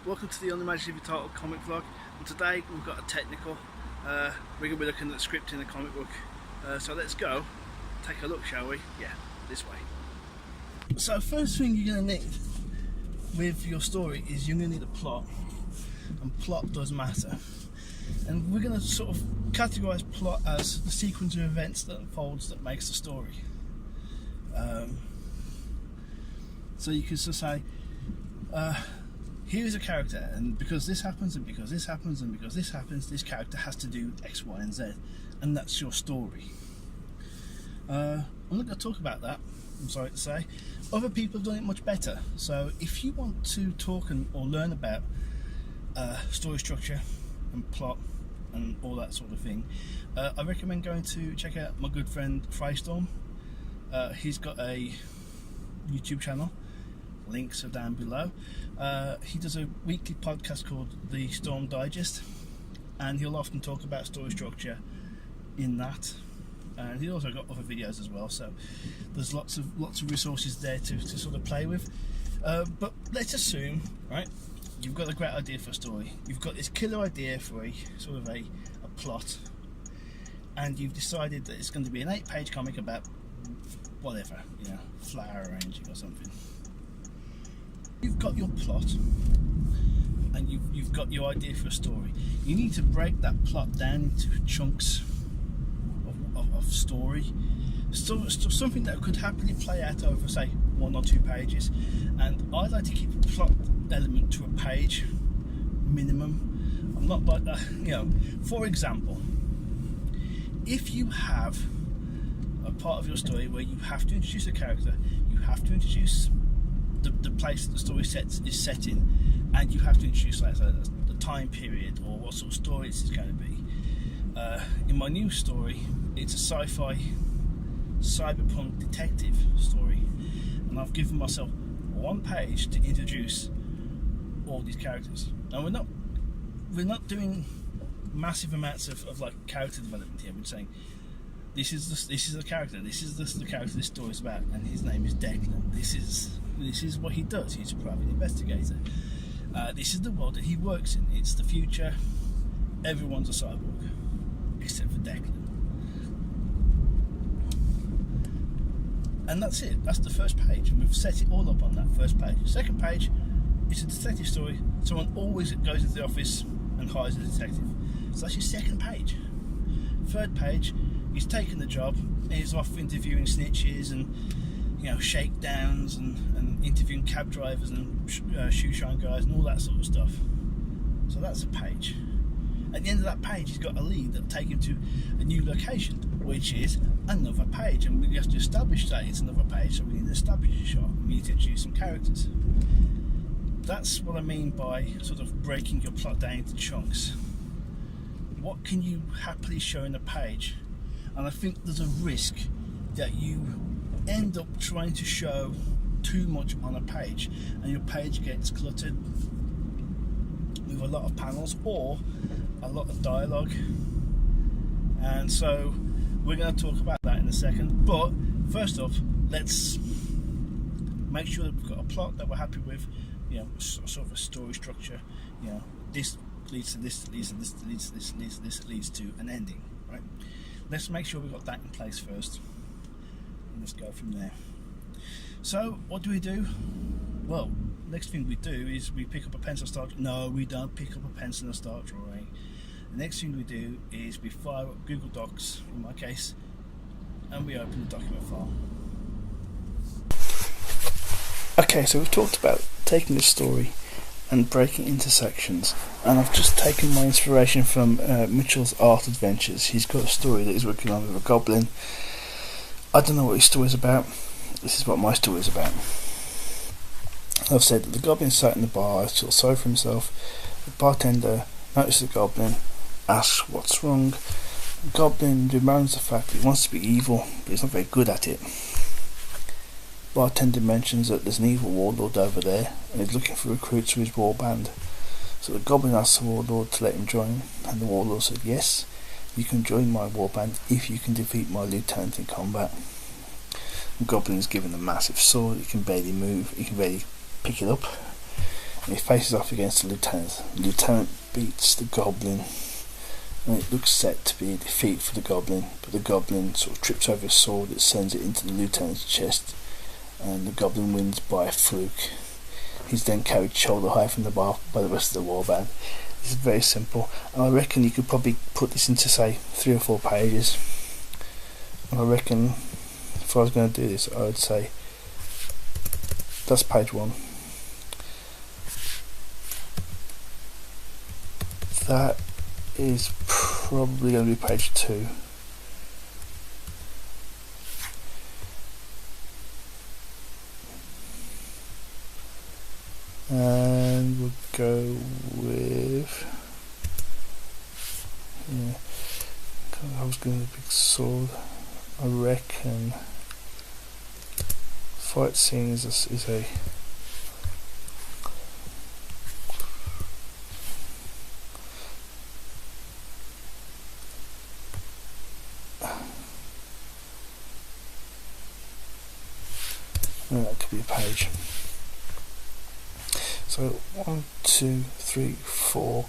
Welcome to the unimaginatively titled comic vlog, and today we've got a technical. We're going to be looking at the script in the comic book. So let's go, take a look, shall we? Yeah, this way. So first thing you're going to need with your story is you're going to need a plot, and plot does matter. And we're going to sort of categorise plot as the sequence of events that unfolds that makes the story. So you can sort of say, here is a character, and because this happens, and because this happens, and because this happens, this character has to do X, Y, and Z, and that's your story. I'm not going to talk about that, I'm sorry to say. Other people have done it much better. So if you want to talk or learn about story structure and plot and all that sort of thing, I recommend going to check out my good friend Fwah Storm. He's got a YouTube channel. Links are down below. He does a weekly podcast called the Storm Digest, and he'll often talk about story structure in that. And he's also got other videos as well. So there's lots of resources there to sort of play with. But let's assume, right, you've got a great idea for a story. You've got this killer idea for a sort of a plot, and you've decided that it's going to be an 8-page comic about whatever, flower arranging or something. You've got your plot, and you've got your idea for a story. You need to break that plot down into chunks of story. So something that could happily play out over, say, 1 or 2 pages. And I like to keep a plot element to a page minimum. I'm not like that, For example, if you have a part of your story where you have to introduce a character, you have to introduce the place that the story is set in, and you have to introduce the time period or what sort of story this is going to be. In my new story, it's a sci-fi cyberpunk detective story, and I've given myself 1 page to introduce all these characters. Now we're not doing massive amounts of like character development here. We're saying this is the character. This is the character this story is about, and his name is Declan. This is what he does. He's a private investigator. This is the world that he works in. It's the future. Everyone's a cyborg except for Declan. And that's it. That's the first page, and we've set it all up on that first page. The second page, it's a detective story. Someone always goes into the office and hires a detective. So that's your second page. Third page, he's taken the job, and he's off interviewing snitches and shakedowns and interviewing cab drivers and shoe shine guys and all that sort of stuff. So that's a page. At the end of that page, he's got a lead that'll take him to a new location, which is another page, and we have to establish that it's another page. So we need to establish a shot. We need to introduce some characters. That's what I mean by sort of breaking your plot down into chunks. What can you happily show in a page? And I think there's a risk that you end up trying to show too much on a page, and your page gets cluttered with a lot of panels or a lot of dialogue. And so we're going to talk about that in a second, but first off, let's make sure that we've got a plot that we're happy with, sort of a story structure. This leads to this, leads to this, leads to this, leads to this, leads to an ending, right? Let's make sure we've got that in place first, and let's go from there. So what do? Well, next thing we do is we pick up a pencil, start. No, we don't pick up a pencil and start drawing. The next thing we do is we fire up Google Docs, in my case, and we open the document file. Okay, so we've talked about taking the story and breaking into sections, and I've just taken my inspiration from Mitchell's Art Adventures. He's got a story that he's working on with a goblin. I don't know what his story is about. This is what my story is about. I've said that the goblin sat in the bar, feels sorry for himself. The bartender notices the goblin, asks what's wrong. The goblin bemoans the fact that he wants to be evil, but he's not very good at it. Bartender mentions that there's an evil warlord over there, and he's looking for recruits for his war band. So the goblin asks the warlord to let him join, and the warlord said, yes, you can join my war band if you can defeat my lieutenant in combat. The goblin is given a massive sword. He can barely move. He can barely pick it up. And he faces off against the lieutenant. The lieutenant beats the goblin, and it looks set to be a defeat for the goblin. But the goblin sort of trips over his sword. It sends it into the lieutenant's chest, and the goblin wins by a fluke. He's then carried shoulder high from the bar by the rest of the warband. This is very simple, and I reckon you could probably put this into, say, 3 or 4 pages. And I reckon if I was going to do this, I would say that's page 1. That is probably going to be page 2. And we'll go with, yeah, I was going to big sword. I reckon fight scene is a that could be a page. So 1, 2, 3, 4,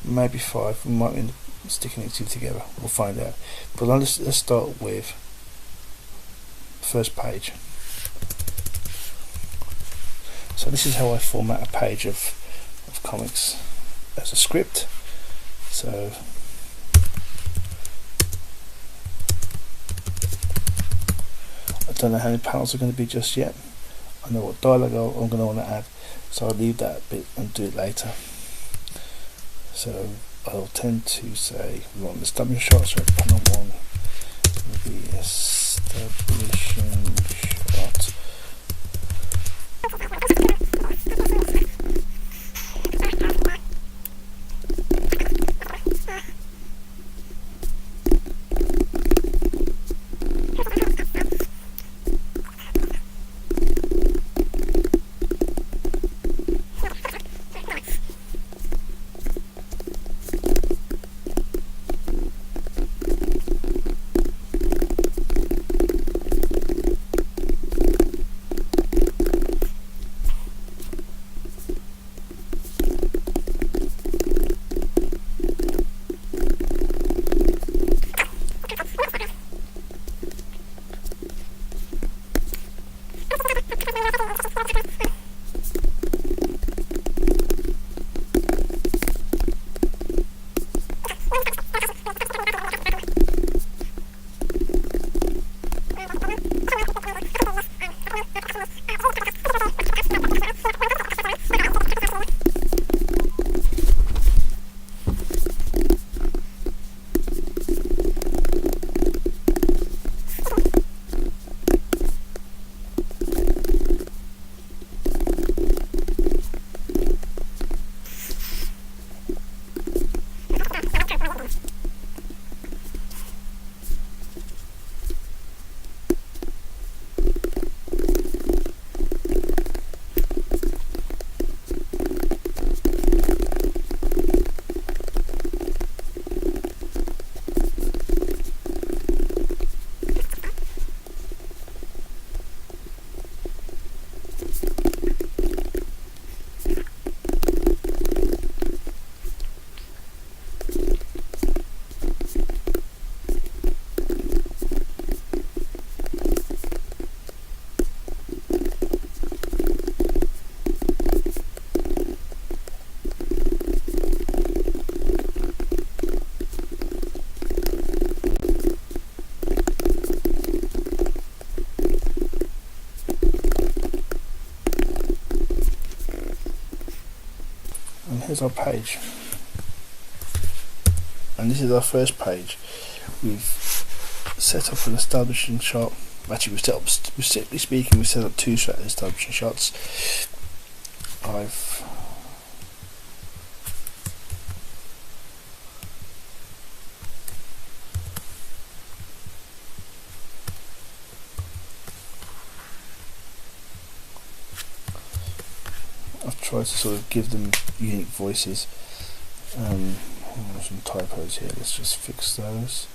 maybe 5. We might end up sticking these two together. We'll find out. But let's start with the first page. So this is how I format a page of comics as a script. So I don't know how many panels are going to be just yet. I know what dialogue I'm going to want to add, so I'll leave that bit and do it later. So I'll tend to say we want the establishing shots, so panel 1 will be establishing shot. Here's our page, and this is our first page. We've set up an establishing shot. Actually, strictly speaking, we set up 2 establishing shots. I've tried to sort of give them unique voices. Some typos here, let's just fix those.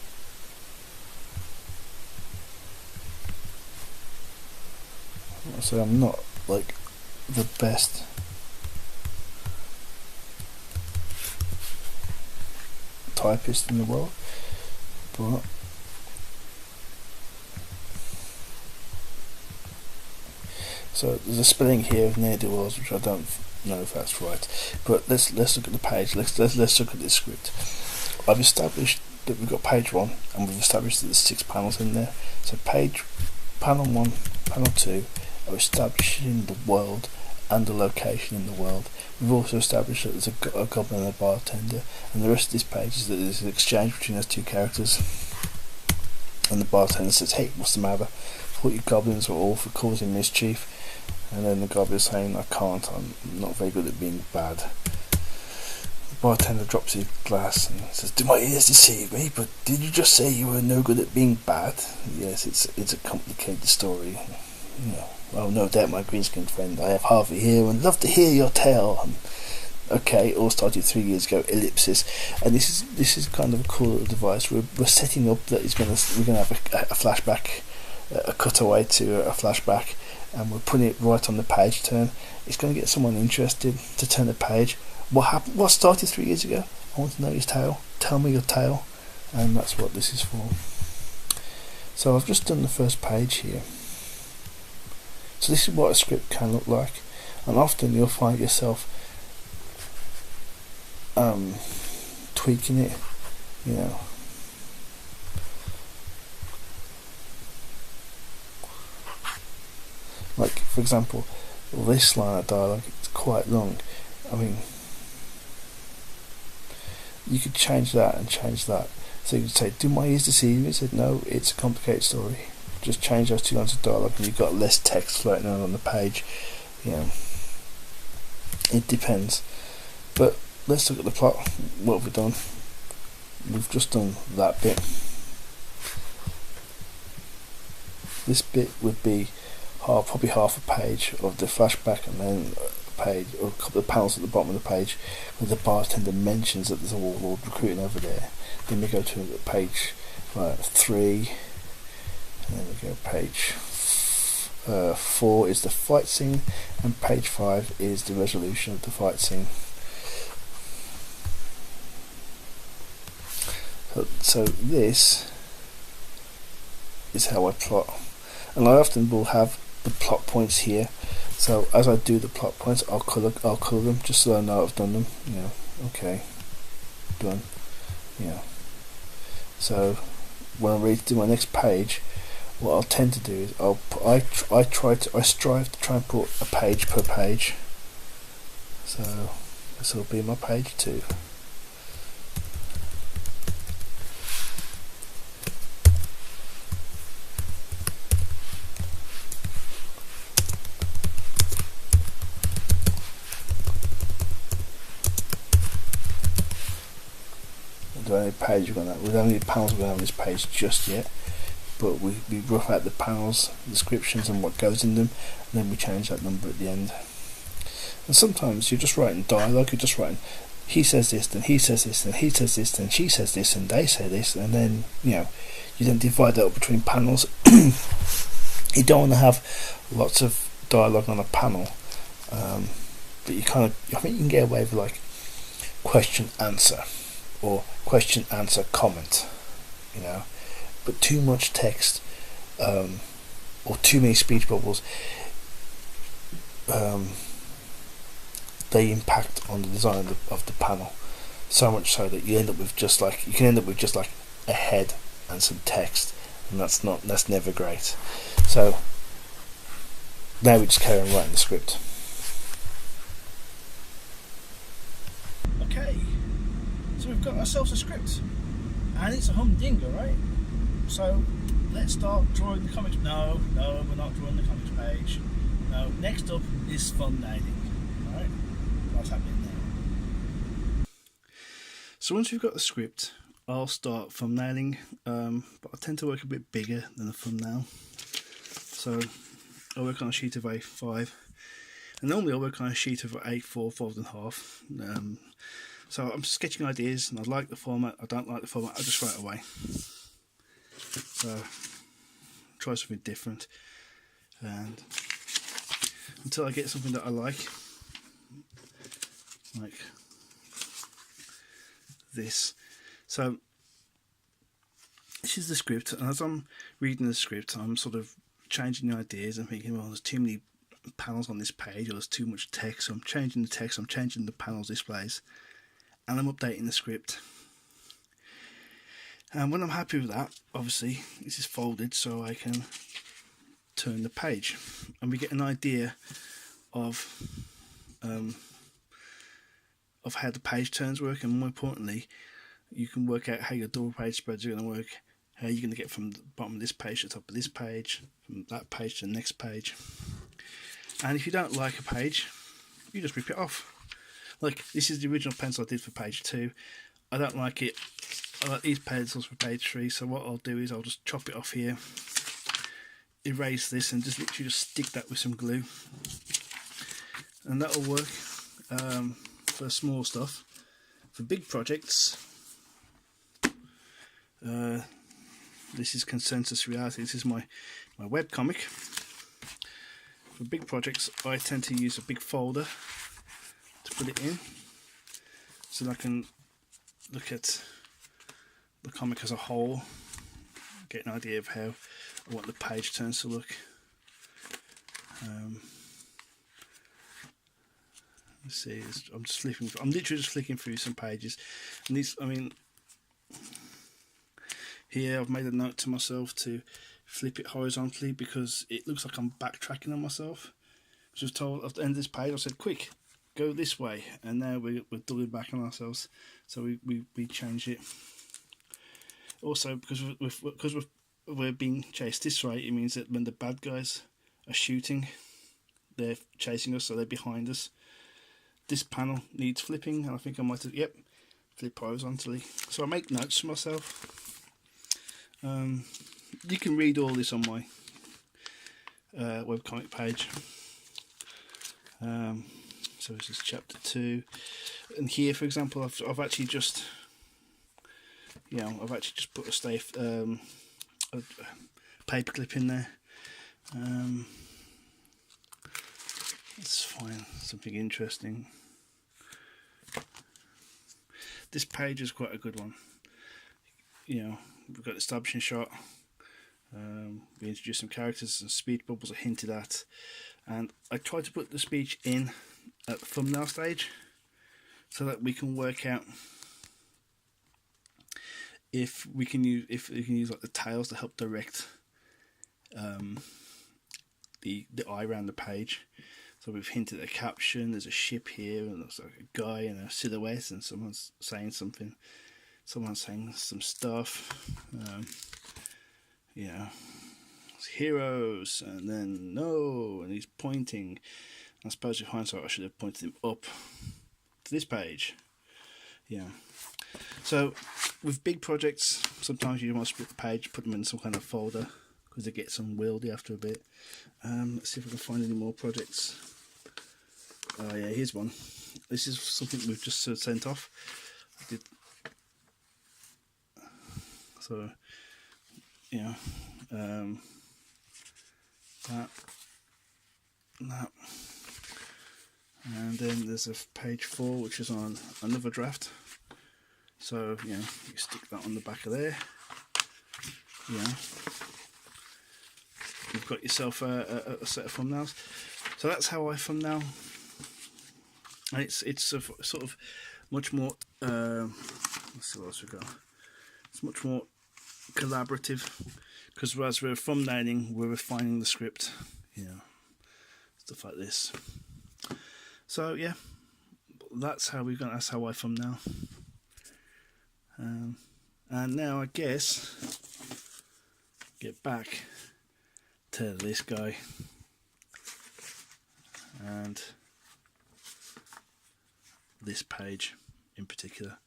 So I'm not like the best typist in the world, but so there's a spelling here of ne'er-do-wells which I don't know if that's right. But let's look at the page. Let's look at this script. I've established that we've got page 1, and we've established that there's 6 panels in there. So panel 1, panel 2 are establishing the world and the location in the world. We've also established that there's a goblin and a bartender, and the rest of this page is that there's an exchange between those 2 characters. And the bartender says, "Hey, what's the matter? Thought you goblins were all for causing mischief." And then the goblin's saying, "I can't, I'm not very good at being bad." The bartender drops his glass and says, "Do my ears deceive me? But did you just say you were no good at being bad?" Yes, it's a complicated story. You know, well, no doubt, my green-skinned friend, I have Harvey here and love to hear your tale. Okay, it all started 3 years ago. Ellipsis, and this is kind of a cool little device. We're setting up that we're gonna have a flashback, a cutaway to a flashback, and we're putting it right on the page turn. It's going to get someone interested to turn the page. What happened? What started 3 years ago? I want to know his tale. Tell me your tale, and that's what this is for. So I've just done the first page here. So this is what a script can look like, and often you'll find yourself tweaking it, you know. Like, for example, this line of dialogue, it's quite long. I mean, you could change that and change that. So you could say, "Do my ears deceive me?" It said, "No, it's a complicated story." Just change those 2 lines of dialogue and you've got less text floating around on the page. You know, it depends. But let's look at the plot. What have we done? We've just done that bit. This bit would be probably half a page of the flashback, and then a page or a couple of panels at the bottom of the page where the bartender mentions that there's a warlord recruiting over there. Then we go to page 3, and then we go page 4 is the fight scene, and page 5 is the resolution of the fight scene. So this is how I plot, and I often will have the plot points here. So as I do the plot points, I'll colour them just so I know I've done them. You know, okay, done. You know, so when I'm ready to do my next page, what I'll tend to do is I strive to try and put a page per page. So this will be my page 2. Page we don't have any panels on this page just yet, but we rough out the panels, descriptions and what goes in them, and then we change that number at the end. And sometimes you're just writing dialogue, you're just writing, he says this, then he says this, then he says this, then she says this, and they say this, and then, you know, you then divide that up between panels. You don't want to have lots of dialogue on a panel, but you kind of, I think you can get away with like question answer or question answer comment, you know. But too much text or too many speech bubbles, they impact on the design of the panel so much so that you end up with just like a head and some text, and that's never great. So now we just carry on writing the script. Okay, so we've got ourselves a script, and it's a humdinger, right? So let's start drawing the comics. No, we're not drawing the comics page. No, next up is thumbnailing. Alright, what's happening there? So once we've got the script, I'll start thumbnailing, but I tend to work a bit bigger than a thumbnail. So I work on a sheet of A5, and normally I work on a sheet of A4 folded in half. So I'm sketching ideas, and I like the format, I don't like the format, I just write away. So try something different, and until I get something that I like this. So this is the script, and as I'm reading the script, I'm sort of changing the ideas and thinking, well, there's too many panels on this page, or there's too much text, so I'm changing the text, I'm changing the panels displays, and I'm updating the script. And when I'm happy with that, obviously this is folded so I can turn the page, and we get an idea of how the page turns work, and more importantly, you can work out how your double page spreads are going to work, how you're going to get from the bottom of this page to the top of this page, from that page to the next page. And if you don't like a page, you just rip it off. Like, this is the original pencil I did for page 2. I don't like it. I like these pencils for page 3, so what I'll do is I'll just chop it off here, erase this, and just literally just stick that with some glue, and that'll work for small stuff. For big projects, this is Consensus Reality. This is my webcomic. For big projects, I tend to use a big folder to put it in, so that I can look at the comic as a whole, get an idea of how I want the page turns to look. Let's see, I'm literally just flicking through some pages, and these, I mean, here I've made a note to myself to flip it horizontally because it looks like I'm backtracking on myself. I was just told at the end of this page, I said, quick, go this way, and now we're doubling back on ourselves, so we changed it. Also, because we're being chased this way, it means that when the bad guys are shooting, they're chasing us, so they're behind us. This panel needs flipping, and I think I might have, yep, flip horizontally. So I make notes for myself. You can read all this on my webcomic page. So this is chapter 2, and here, for example, I've actually just, put a paper clip in there. Let's find something interesting. This page is quite a good one. We've got the establishing shot. We introduce some characters, and speech bubbles are hinted at, and I try to put the speech in at the thumbnail stage so that we can work out if we can use like the tails to help direct the eye around the page. So we've hinted at a caption, there's a ship here, and there's like a guy and a silhouette, and someone's saying something, someone's saying some stuff. Heroes, and then no, and he's pointing. I suppose with hindsight I should have pointed him up to this page. So with big projects, sometimes you want to split the page, put them in some kind of folder, because they get some unwieldy after a bit. Let's see if I can find any more projects. Oh yeah, here's one. This is something we've just sent off. That, and then there's a page 4 which is on another draft. So you stick that on the back of there. You've got yourself a set of thumbnails. So that's how I thumbnail. And it's a sort of much more. Let's see what else we got. It's much more collaborative, because as we're thumbnailing, we're refining the script. Stuff like this. So yeah, that's how I thumbnail. And now I guess get back to this guy and this page in particular.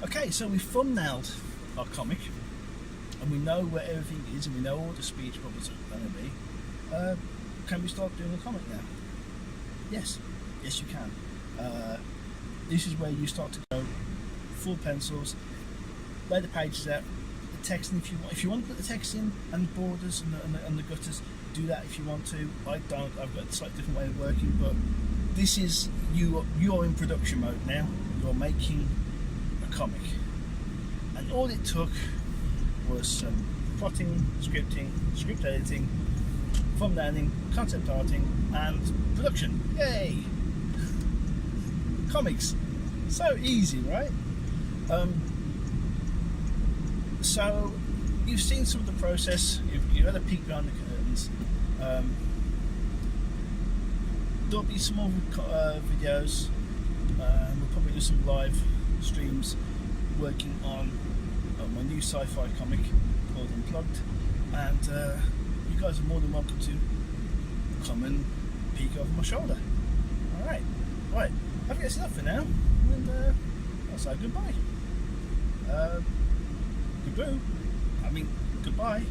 Okay, so we thumbnailed our comic, and we know where everything is, and we know all the speech bubbles are going to be. Can we start doing the comic now? Yes you can. This is where you start to go full pencils, lay the pages out, the text in if you want. If you want to put the text in and the borders and the gutters, do that if you want to. I don't. I've got a slightly different way of working, but this is you are in production mode now. You're making a comic, and all it took was some plotting, scripting, script editing, thumbnailing, concept arting, and production. Yay! Comics, so easy, right? So you've seen some of the process. You've had a peek behind the curtains. There'll be some more videos. We'll probably do some live streams working on my new sci-fi comic called Unplugged, and you guys are more than welcome to come and peek over my shoulder. Alright, right, I think that's enough for now, and I'll say goodbye. Goodbye.